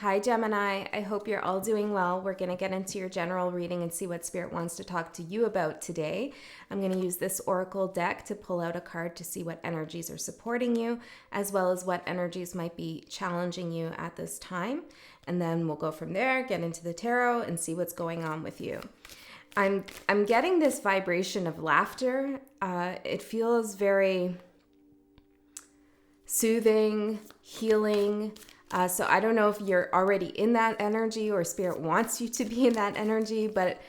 Hi, Gemini. I hope you're all doing well. We're going to get into your general reading and see what Spirit wants to talk to you about today. I'm going to use this Oracle deck to pull out a card to see what energies are supporting you, as well as what energies might be challenging you at this time. And then we'll go from there, get into the tarot, and see what's going on with you. I'm getting this vibration of laughter. It feels very soothing, healing. So I don't know if you're already in that energy or Spirit wants you to be in that energy, but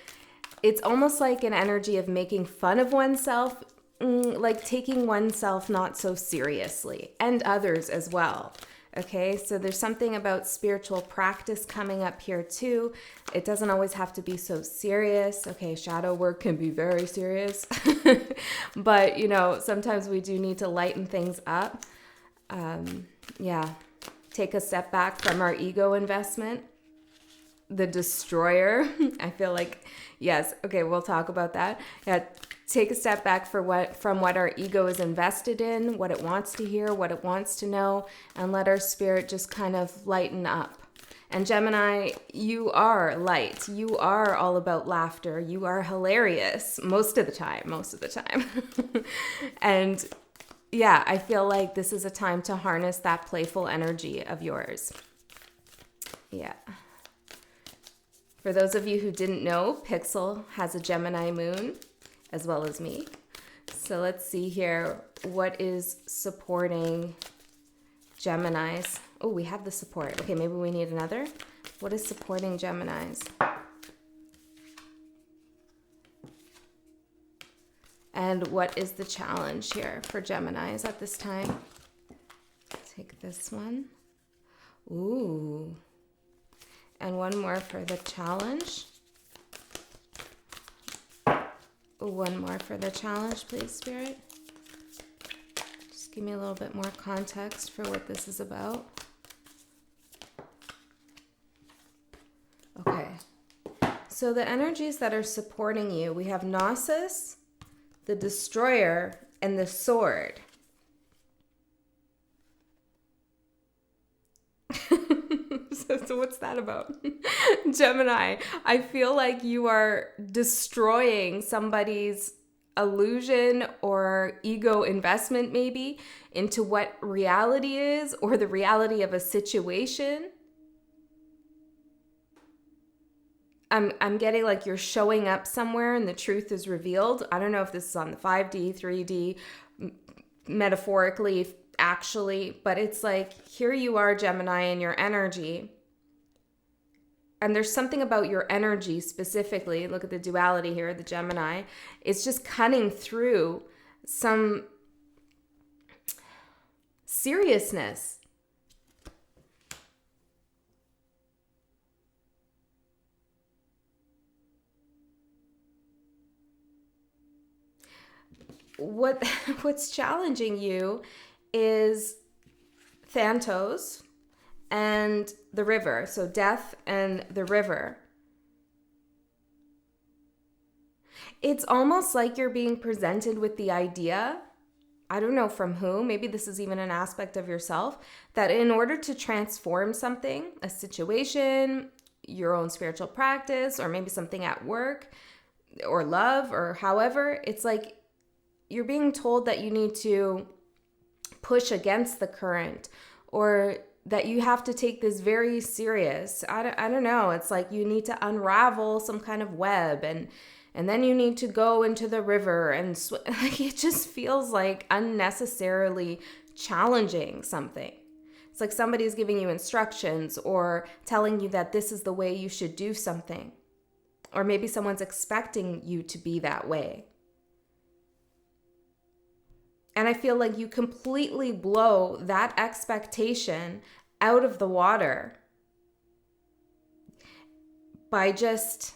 it's almost like an energy of making fun of oneself, like taking oneself not so seriously, and others as well. Okay, so there's something about spiritual practice coming up here too. It doesn't always have to be so serious. Okay, shadow work can be very serious, but sometimes we do need to lighten things up. Take a step back from our ego investment. The destroyer, I feel like, yes, okay, we'll talk about that. Yeah, take a step back from what our ego is invested in, what it wants to hear, what it wants to know, and let our spirit just kind of lighten up. And Gemini, you are light. You are all about laughter. You are hilarious most of the time. And yeah, I feel like this is a time to harness that playful energy of yours. Yeah. For those of you who didn't know, Pixel has a Gemini moon, as well as me. So let's see here. What is supporting Geminis? Oh, we have the support. Okay, maybe we need another. What is supporting Geminis? And what is the challenge here for Geminis at this time? Take this one. Ooh. And one more for the challenge. One more for the challenge, please, Spirit. Just give me a little bit more context for what this is about. Okay. So the energies that are supporting you, we have Gnosis, the destroyer, and the sword. So what's that about? Gemini, I feel like you are destroying somebody's illusion or ego investment maybe into what reality is, or the reality of a situation. I'm getting like you're showing up somewhere and the truth is revealed. I don't know if this is on the 5D, 3D, metaphorically, actually, but it's like, here you are, Gemini, in your energy. And there's something about your energy specifically, look at the duality here, the Gemini, it's just cutting through some seriousness. What's challenging you is Thanatos and the river. So death and the river. It's almost like you're being presented with the idea, I don't know from who, maybe this is even an aspect of yourself, that in order to transform something, a situation, your own spiritual practice, or maybe something at work or love or however, it's like you're being told that you need to push against the current, or that you have to take this very serious. I don't know. It's like you need to unravel some kind of web, and then you need to go into the river and like it just feels like unnecessarily challenging something. It's like somebody's giving you instructions or telling you that this is the way you should do something. Or maybe someone's expecting you to be that way. And I feel like you completely blow that expectation out of the water by just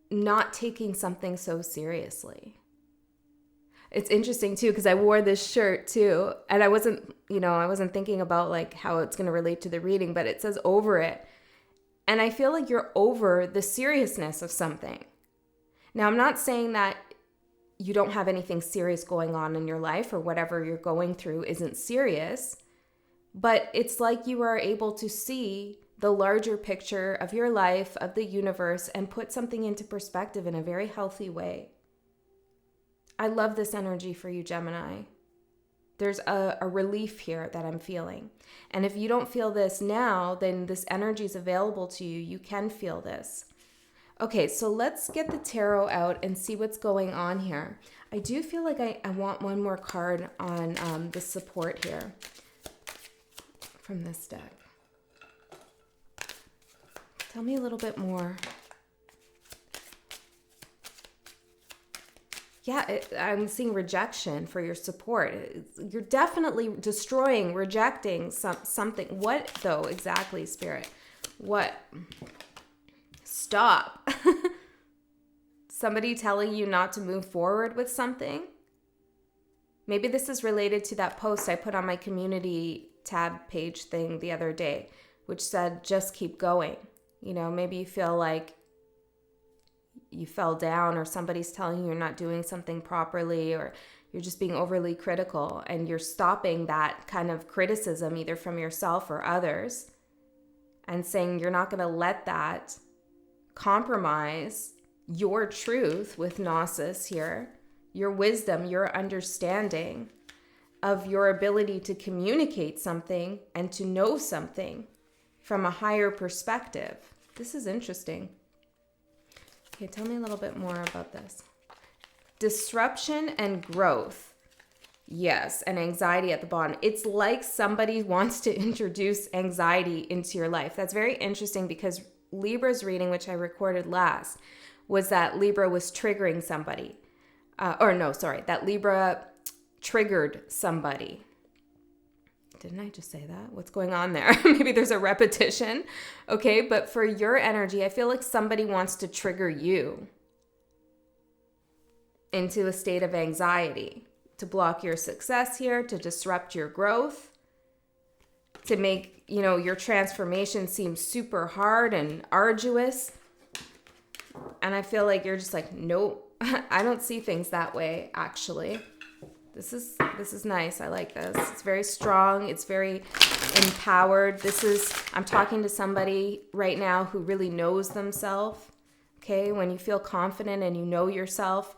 not taking something so seriously. It's interesting too, because I wore this shirt too, and I wasn't thinking about like how it's going to relate to the reading, but it says over it. And I feel like you're over the seriousness of something. Now, I'm not saying that you don't have anything serious going on in your life, or whatever you're going through isn't serious, But it's like you are able to see the larger picture of your life, of the universe, and put something into perspective in a very healthy way. I love this energy for you, Gemini. There's a relief here that I'm feeling. And if you don't feel this now, then this energy is available to you. You can feel this. Okay, so let's get the tarot out and see what's going on here. I do feel like I want one more card on the support here from this deck. Tell me a little bit more. Yeah, I'm seeing rejection for your support. You're definitely destroying, rejecting something. What, though, exactly, Spirit? What? Stop. Somebody telling you not to move forward with something? Maybe this is related to that post I put on my community tab page thing the other day, which said, just keep going. You know, maybe you feel like you fell down, or somebody's telling you you're not doing something properly, or you're just being overly critical, and you're stopping that kind of criticism either from yourself or others and saying you're not going to let that compromise your truth with Gnosis here, your wisdom, your understanding of your ability to communicate something and to know something from a higher perspective. This is interesting. Okay, tell me a little bit more about this. Disruption and growth. Yes, and anxiety at the bottom. It's like somebody wants to introduce anxiety into your life. That's very interesting because Libra's reading, which I recorded last, was that Libra was triggering somebody. That Libra triggered somebody. Didn't I just say that? What's going on there? Maybe there's a repetition. Okay, but for your energy, I feel like somebody wants to trigger you into a state of anxiety, to block your success here, to disrupt your growth, to make, your transformation seem super hard and arduous. And I feel like you're just like, nope, I don't see things that way, actually. This is nice. I like this. It's very strong. It's very empowered. I'm talking to somebody right now who really knows themselves. Okay. When you feel confident and you know yourself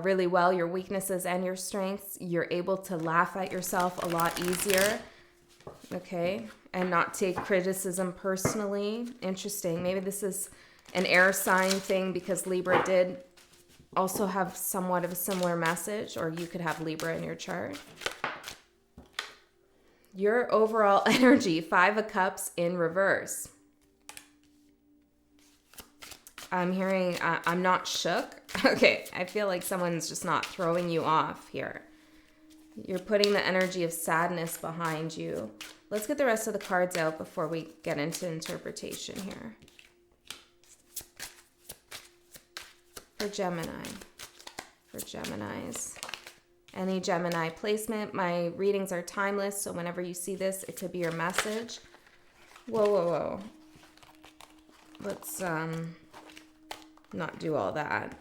really well, your weaknesses and your strengths, you're able to laugh at yourself a lot easier. Okay. And not take criticism personally. Interesting. Maybe this is an air sign thing because Libra did also have somewhat of a similar message, or you could have Libra in your chart. Your overall energy, 5 of Cups in reverse. I'm hearing, I'm not shook. Okay, I feel like someone's just not throwing you off here. You're putting the energy of sadness behind you. Let's get the rest of the cards out before we get into interpretation here. For Geminis. Any Gemini placement. My readings are timeless, so whenever you see this, it could be your message. Whoa. Let's not do all that.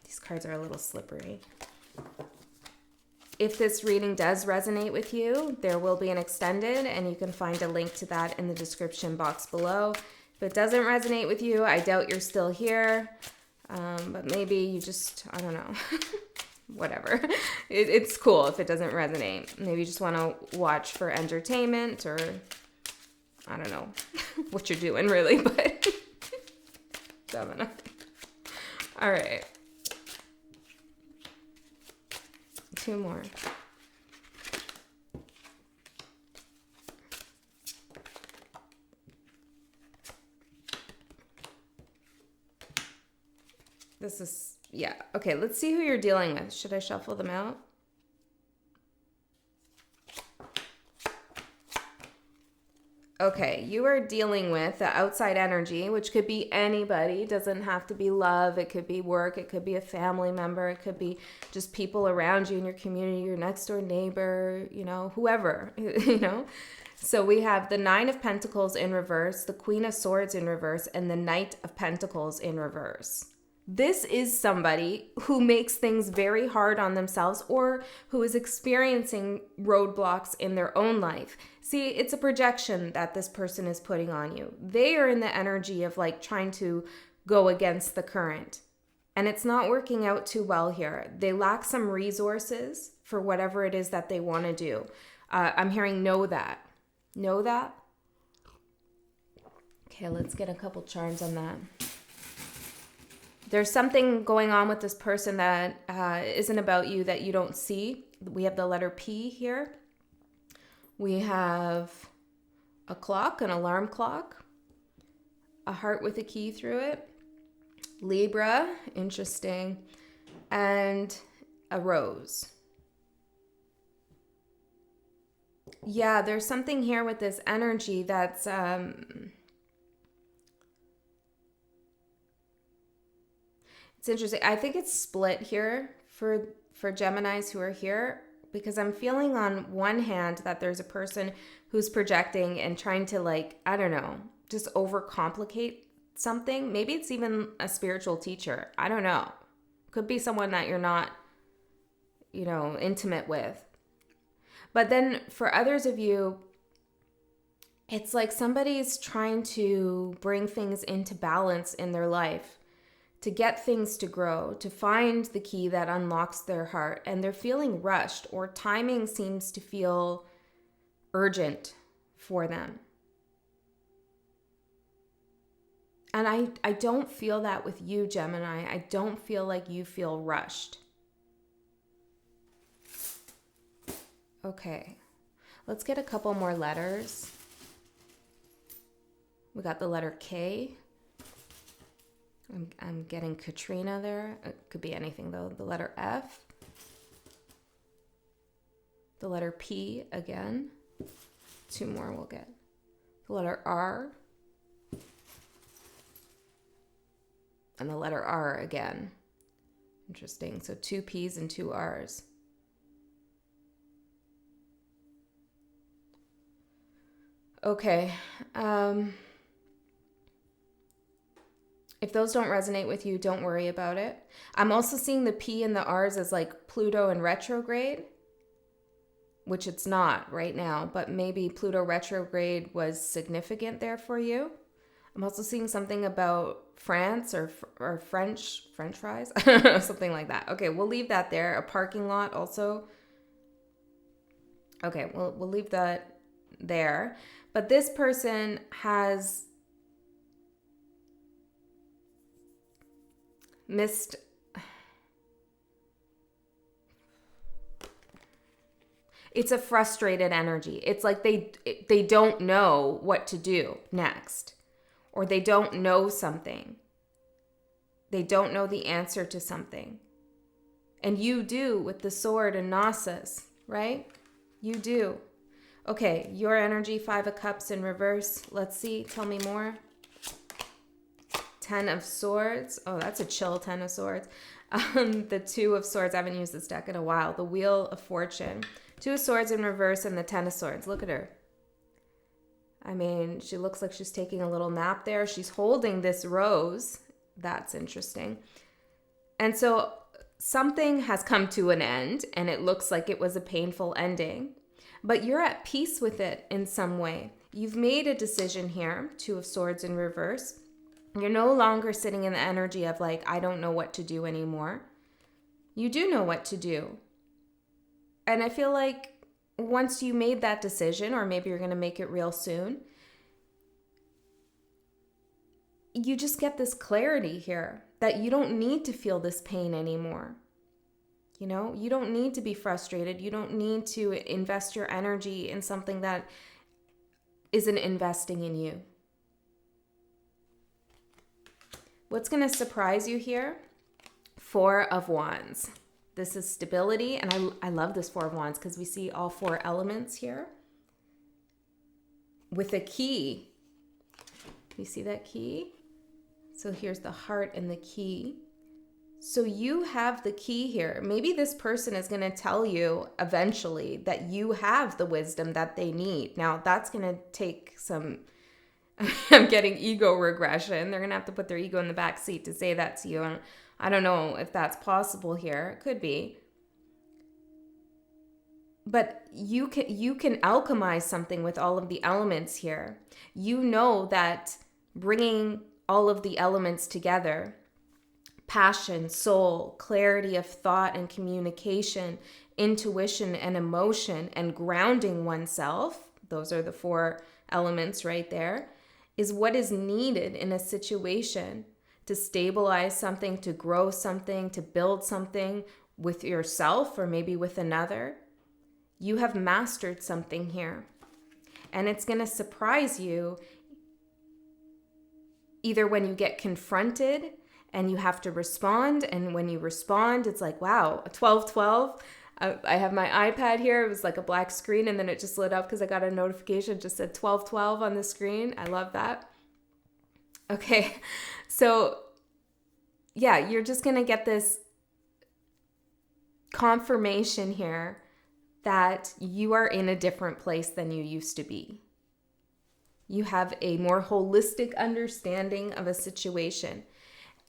These cards are a little slippery. If this reading does resonate with you, there will be an extended, and you can find a link to that in the description box below. If it doesn't resonate with you, I doubt you're still here. But maybe you just, I don't know, whatever. It's cool if it doesn't resonate. Maybe you just want to watch for entertainment, or I don't know what you're doing really, but Gemini. All right. 2 more. This is, yeah. Okay, let's see who you're dealing with. Should I shuffle them out? Okay, you are dealing with the outside energy, which could be anybody. It doesn't have to be love. It could be work. It could be a family member. It could be just people around you in your community, your next door neighbor, whoever, So we have the 9 of Pentacles in reverse, the Queen of Swords in reverse, and the Knight of Pentacles in reverse. This is somebody who makes things very hard on themselves or who is experiencing roadblocks in their own life. See, it's a projection that this person is putting on you. They are in the energy of like trying to go against the current. And it's not working out too well here. They lack some resources for whatever it is that they want to do. I'm hearing know that. Know that? Okay, let's get a couple charms on that. There's something going on with this person that isn't about you that you don't see. We have the letter P here. We have a clock, an alarm clock, a heart with a key through it, Libra, interesting, and a rose. Yeah, there's something here with this energy that's... It's interesting. I think it's split here for Geminis who are here, because I'm feeling on one hand that there's a person who's projecting and trying to, like, I don't know, just overcomplicate something. Maybe it's even a spiritual teacher. I don't know. Could be someone that you're not, intimate with. But then for others of you, it's like somebody's trying to bring things into balance in their life, to get things to grow, to find the key that unlocks their heart, and they're feeling rushed, or timing seems to feel urgent for them. And I don't feel that with you, Gemini. I don't feel like you feel rushed. Okay, let's get a couple more letters. We got the letter K. I'm getting Katrina there. It could be anything though. The letter F. The letter P again. Two more we'll get. The letter R. And the letter R again. Interesting. So 2 P's and 2 R's. Okay. If those don't resonate with you, don't worry about it. I'm also seeing the P and the R's as like Pluto in retrograde, which it's not right now, but maybe Pluto retrograde was significant there for you. I'm also seeing something about France or French fries, something like that. Okay, we'll leave that there. A parking lot also. Okay, we'll leave that there. But this person has missed. It's a frustrated energy. It's like they don't know what to do next, or they don't know something. They don't know the answer to something. And you do with the sword and Gnosis, right? You do. Okay, your energy, 5 of Cups in reverse. Let's see, tell me more. 10 of Swords. Oh, that's a chill 10 of Swords. The 2 of Swords. I haven't used this deck in a while. The Wheel of Fortune. 2 of Swords in reverse and the 10 of Swords. Look at her. I mean, she looks like she's taking a little nap there. She's holding this rose. That's interesting. And so something has come to an end, and it looks like it was a painful ending. But you're at peace with it in some way. You've made a decision here. 2 of Swords in reverse. You're no longer sitting in the energy of like, I don't know what to do anymore. You do know what to do. And I feel like once you made that decision, or maybe you're going to make it real soon, you just get this clarity here that you don't need to feel this pain anymore. You know, you don't need to be frustrated. You don't need to invest your energy in something that isn't investing in you. What's going to surprise you here? 4 of Wands. This is stability, and I love this 4 of Wands because we see all 4 elements here. With a key. You see that key? So here's the heart and the key. So you have the key here. Maybe this person is going to tell you eventually that you have the wisdom that they need. Now, that's going to take some I'm getting ego regression. They're going to have to put their ego in the back seat to say that to you. And I don't know if that's possible here. It could be. But you can alchemize something with all of the elements here. You know that bringing all of the elements together, passion, soul, clarity of thought and communication, intuition and emotion, and grounding oneself, those are the 4 elements right there, is what is needed in a situation to stabilize something, to grow something, to build something with yourself or maybe with another. You have mastered something here. And it's going to surprise you either when you get confronted and you have to respond. And when you respond, it's like, wow, a 12-12. I have my iPad here. It was like a black screen and then it just lit up because I got a notification. It just said 12-12 on the screen. I love that. Okay. So yeah, you're just going to get this confirmation here that you are in a different place than you used to be. You have a more holistic understanding of a situation.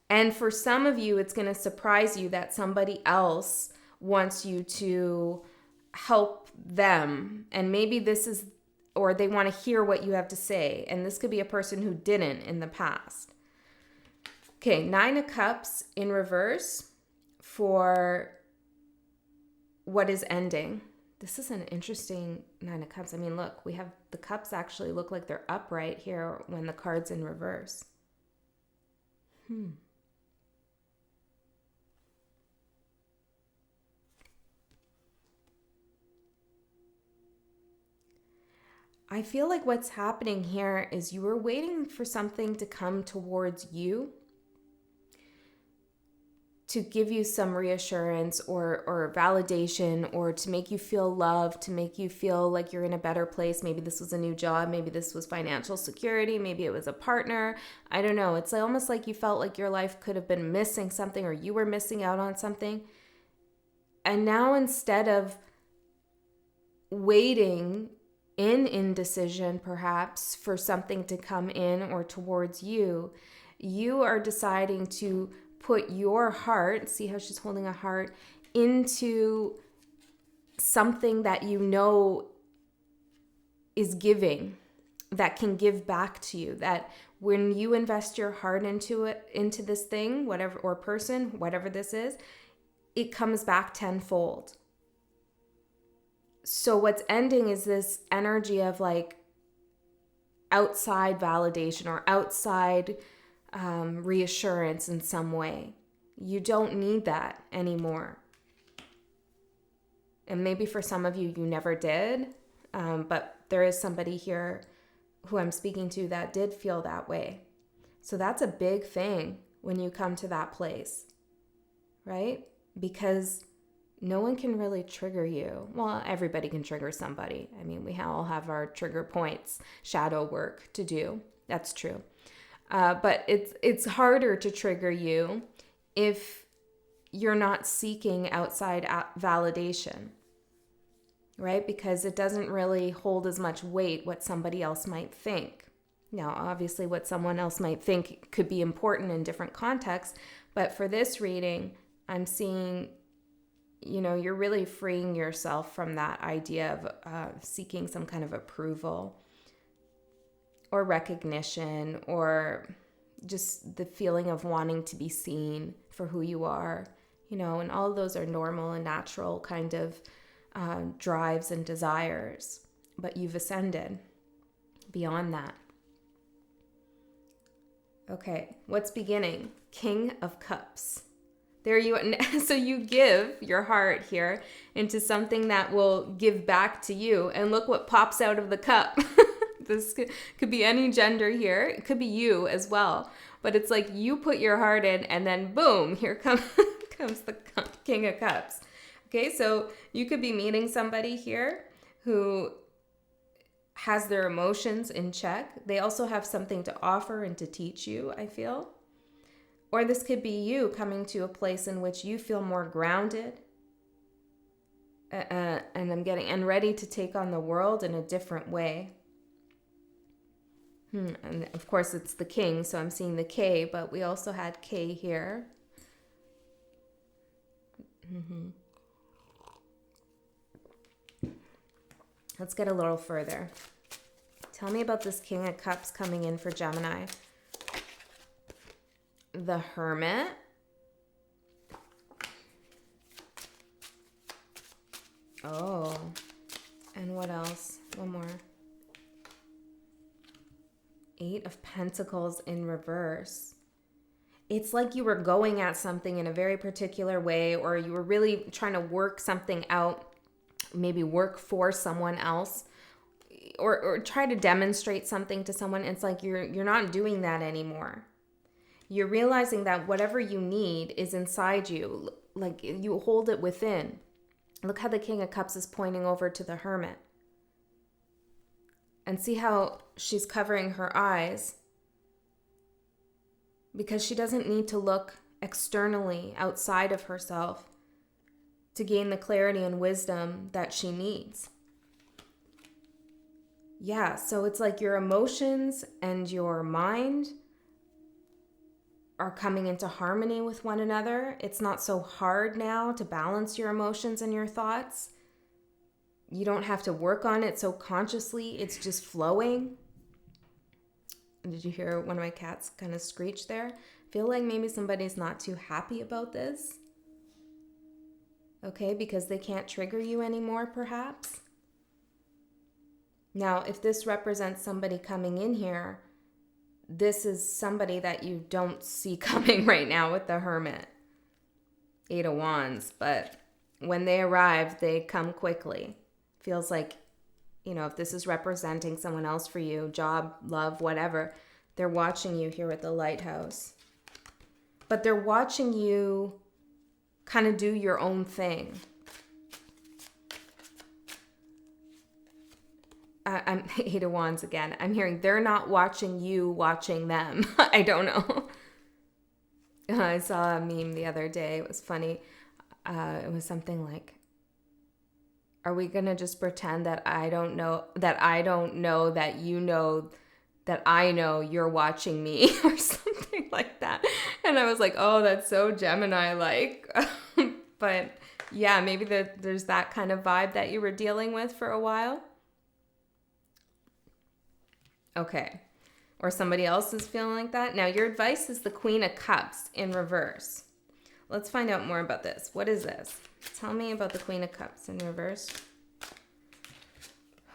And for some of you, it's going to surprise you that somebody else wants you to help them. And maybe this is, or they want to hear what you have to say. And this could be a person who didn't in the past. Okay, 9 of Cups in reverse for what is ending. This is an interesting 9 of Cups. I mean, look, we have the cups actually look like they're upright here when the card's in reverse. I feel like what's happening here is you were waiting for something to come towards you to give you some reassurance or validation, or to make you feel loved, to make you feel like you're in a better place. Maybe this was a new job. Maybe this was financial security. Maybe it was a partner. I don't know. It's almost like you felt like your life could have been missing something, or you were missing out on something. And now, instead of waiting in indecision, perhaps, for something to come in or towards you, you are deciding to put your heart, see how she's holding a heart, into something that you know is giving, that can give back to you. That when you invest your heart into it, into this thing, whatever, or person, whatever this is, it comes back tenfold. So what's ending is this energy of like outside validation or outside reassurance in some way. You don't need that anymore. And maybe for some of you, you never did. But there is somebody here who I'm speaking to that did feel that way. So that's a big thing when you come to that place, right? Because no one can really trigger you. Well, everybody can trigger somebody. I mean, we all have our trigger points, shadow work to do. That's true. But it's harder to trigger you if you're not seeking outside validation, right? Because it doesn't really hold as much weight what somebody else might think. Now, obviously, what someone else might think could be important in different contexts, but for this reading, I'm seeing, you're really freeing yourself from that idea of seeking some kind of approval or recognition, or just the feeling of wanting to be seen for who you are, and all of those are normal and natural kind of drives and desires, but you've ascended beyond that. Okay, what's beginning? King of Cups. There you are. So you give your heart here into something that will give back to you, and look what pops out of the cup. This could be any gender here. It could be you as well. But it's like you put your heart in, and then boom, here comes the King of Cups. Okay, so you could be meeting somebody here who has their emotions in check. They also have something to offer and to teach you, I feel. Or this could be you coming to a place in which you feel more grounded and ready to take on the world in a different way. And of course it's the king, so I'm seeing the K, but we also had K here. Let's get a little further. Tell me about this King of Cups coming in for Gemini. The Hermit. Oh, and what else? One more. Eight of Pentacles in reverse. It's like you were going at something in a very particular way, or you were really trying to work something out, maybe work for someone else, or try to demonstrate something to someone. It's like you're not doing that anymore. You're realizing that whatever you need is inside you, like you hold it within. Look how the King of Cups is pointing over to the Hermit. And see how she's covering her eyes, because she doesn't need to look externally outside of herself to gain the clarity and wisdom that she needs. Yeah, so it's like your emotions and your mind are coming into harmony with one another. It's not so hard now to balance your emotions and your thoughts. You don't have to work on it so consciously. It's just flowing. Did you hear one of my cats kind of screech there? I feel like maybe somebody's not too happy about this. Okay, because they can't trigger you anymore, perhaps. Now, if this represents somebody coming in here, this is somebody that you don't see coming right now with the Hermit. Eight of Wands, but when they arrive, they come quickly. Feels like, if this is representing someone else for you, job, love, whatever, they're watching you here with the Lighthouse. But they're watching you kind of do your own thing. I'm Eight of Wands again. I'm hearing they're not watching you, watching them. I don't know. I saw a meme the other day. It was funny. It was something like, are we going to just pretend that I don't know that you know that I know you're watching me or something like that? And I was like, oh, that's so Gemini-like. But yeah, maybe there's that kind of vibe that you were dealing with for a while. Okay. Or somebody else is feeling like that. Now, your advice is the Queen of Cups in reverse. Let's find out more about this. What is this? Tell me about the Queen of Cups in reverse.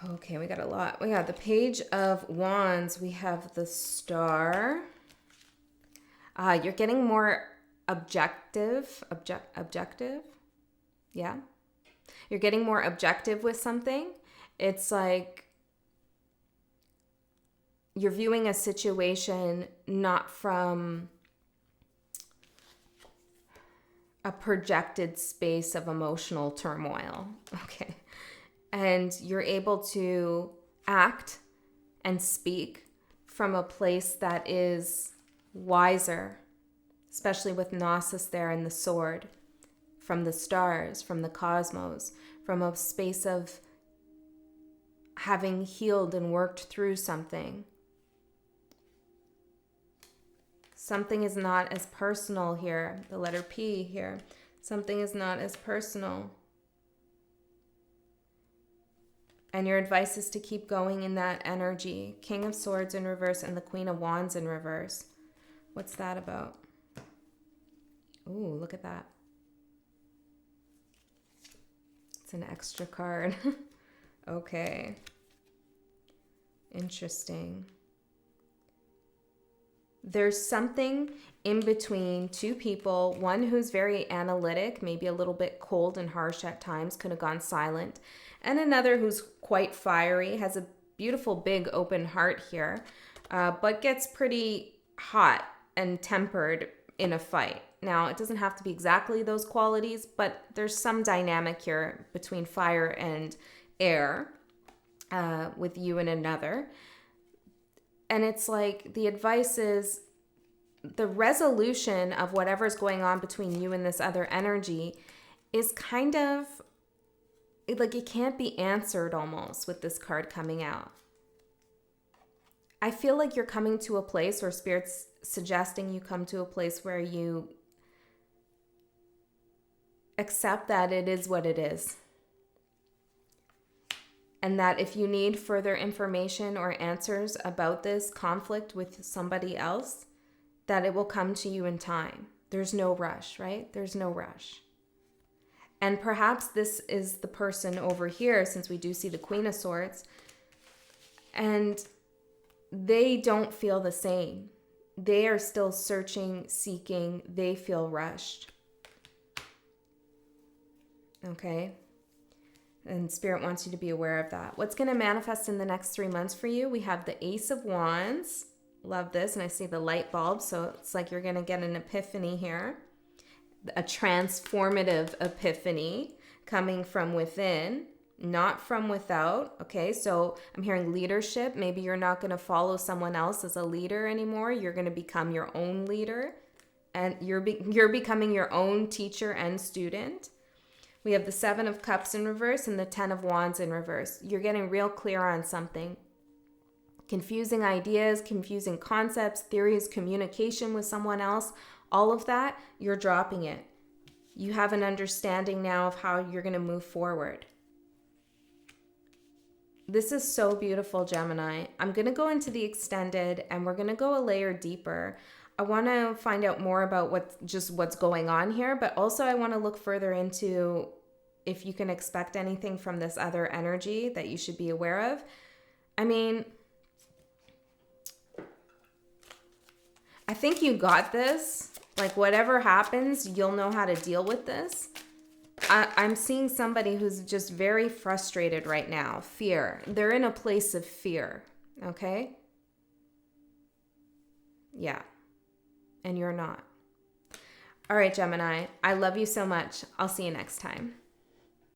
Okay, we got a lot. We got the Page of Wands. We have the Star. You're getting more objective. Objective? Yeah. You're getting more objective with something. It's like you're viewing a situation not from a projected space of emotional turmoil. Okay. And you're able to act and speak from a place that is wiser, especially with Gnosis there and the sword, from the stars, from the cosmos, from a space of having healed and worked through something. Something is not as personal here. The letter P here. Something is not as personal. And your advice is to keep going in that energy. King of Swords in reverse and the Queen of Wands in reverse. What's that about? Ooh, look at that. It's an extra card. Okay. Interesting. There's something in between two people, one who's very analytic, maybe a little bit cold and harsh at times, could have gone silent, and another who's quite fiery, has a beautiful big open heart here, but gets pretty hot and tempered in a fight. Now, it doesn't have to be exactly those qualities, but there's some dynamic here between fire and air with you and another. And it's like the advice is the resolution of whatever's going on between you and this other energy is kind of like it can't be answered almost with this card coming out. I feel like you're coming to a place, or Spirit's suggesting you come to a place where you accept that it is what it is. And that if you need further information or answers about this conflict with somebody else, that it will come to you in time. There's no rush, right? There's no rush. And perhaps this is the person over here, since we do see the Queen of Swords, and they don't feel the same. They are still searching, seeking. They feel rushed. Okay? And Spirit wants you to be aware of that. What's going to manifest in the next 3 months for you? We have the Ace of Wands. Love this. And I see the light bulb. So it's like you're going to get an epiphany here. A transformative epiphany coming from within, not from without. Okay, so I'm hearing leadership. Maybe you're not going to follow someone else as a leader anymore. You're going to become your own leader. And you're becoming your own teacher and student. We have the 7 of Cups in reverse and the 10 of Wands in reverse. You're getting real clear on something. Confusing ideas, confusing concepts, theories, communication with someone else, all of that, you're dropping it. You have an understanding now of how you're going to move forward. This is so beautiful, Gemini. I'm going to go into the extended and we're going to go a layer deeper. I want to find out more about what's going on here, but also I want to look further into if you can expect anything from this other energy that you should be aware of. I mean, I think you got this. Like, whatever happens, you'll know how to deal with this. I'm seeing somebody who's just very frustrated right now. Fear. They're in a place of fear. Okay? Yeah. And you're not. All right, Gemini. I love you so much. I'll see you next time.